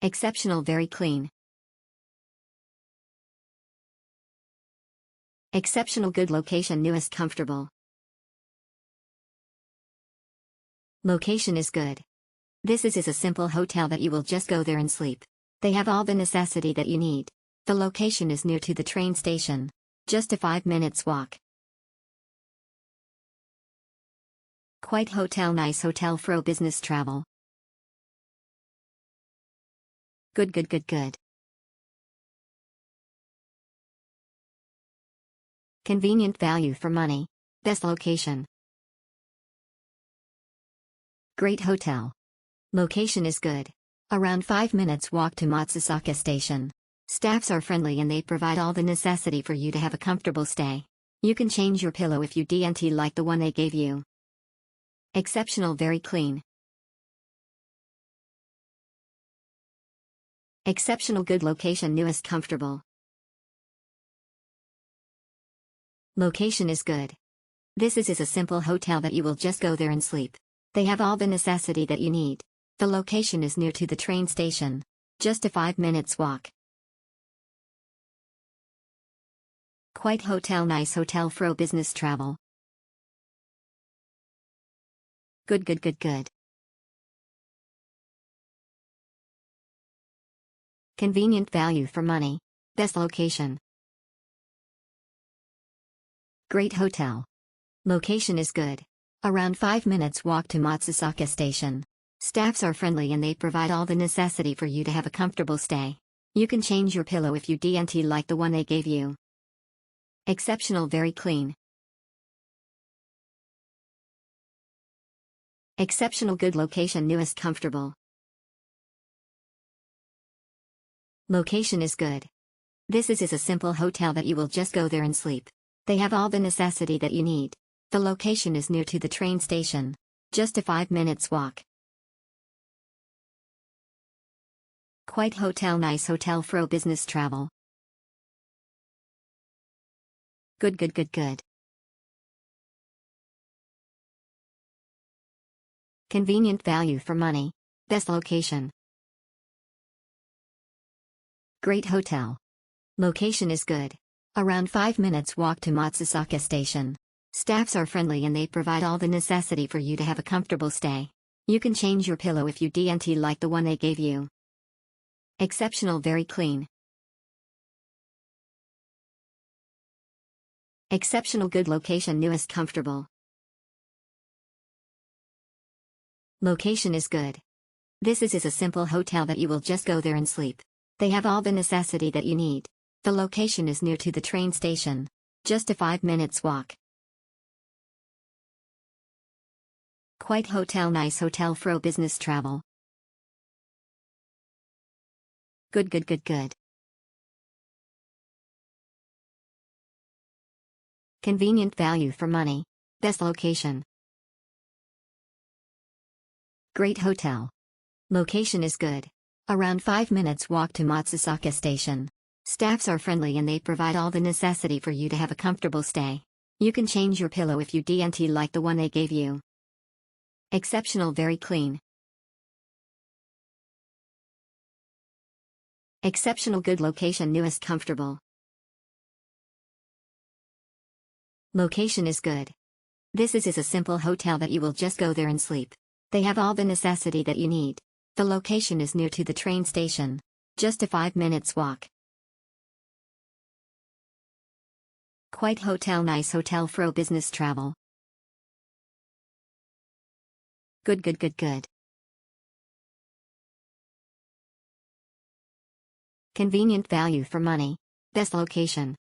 Exceptional, very clean. Exceptional, good location, newest, comfortable. Location is good. This is a simple hotel that you will just go there and sleep. They have all the necessity that you need. The location is near to the train station. Just a 5 minutes walk. Quite hotel, nice hotel for business travel. Good. Convenient, value for money. Best location. Great hotel. Location is good. Around 5 minutes walk to Matsusaka Station. Staffs are friendly and they provide all the necessity for you to have a comfortable stay. You can change your pillow if you don't like the one they gave you. Exceptional, very clean. Exceptional, good location, newest, comfortable. Location is good. This is a simple hotel that you will just go there and sleep. They have all the necessity that you need. The location is near to the train station. Just a 5 minutes walk. Quite hotel, nice hotel for business travel. Good. Convenient, value for money. Best location. Great hotel. Location is good. Around 5 minutes walk to Matsusaka Station. Staffs are friendly and they provide all the necessity for you to have a comfortable stay. You can change your pillow if you don't like the one they gave you. Exceptional, very clean. Exceptional, good location, newest, comfortable. Location is good. This is a simple hotel that you will just go there and sleep. They have all the necessity that you need. The location is near to the train station. Just a 5 minutes walk. Quite hotel, nice hotel for business travel. Good. Convenient, value for money. Best location. Great hotel. Location is good. Around 5 minutes walk to Matsusaka Station. Staffs are friendly and they provide all the necessity for you to have a comfortable stay. You can change your pillow if you don't like the one they gave you. Exceptional, very clean. Exceptional, good location, newest, comfortable. Location is good. This is a simple hotel that you will just go there and sleep. They have all the necessity that you need. The location is near to the train station. Just a 5 minutes walk. Quite hotel, nice hotel for business travel. Good. Convenient, value for money. Best location. Great hotel. Location is good. Around 5 minutes walk to Matsusaka Station. Staffs are friendly and they provide all the necessity for you to have a comfortable stay. You can change your pillow if you don't like the one they gave you. Exceptional, very clean. Exceptional, good location, newest, comfortable. Location is good. This is a simple hotel that you will just go there and sleep. They have all the necessity that you need. The location is near to the train station. Just a 5 minutes walk. Quite hotel, nice hotel for business travel. Good. Convenient, value for money. Best location.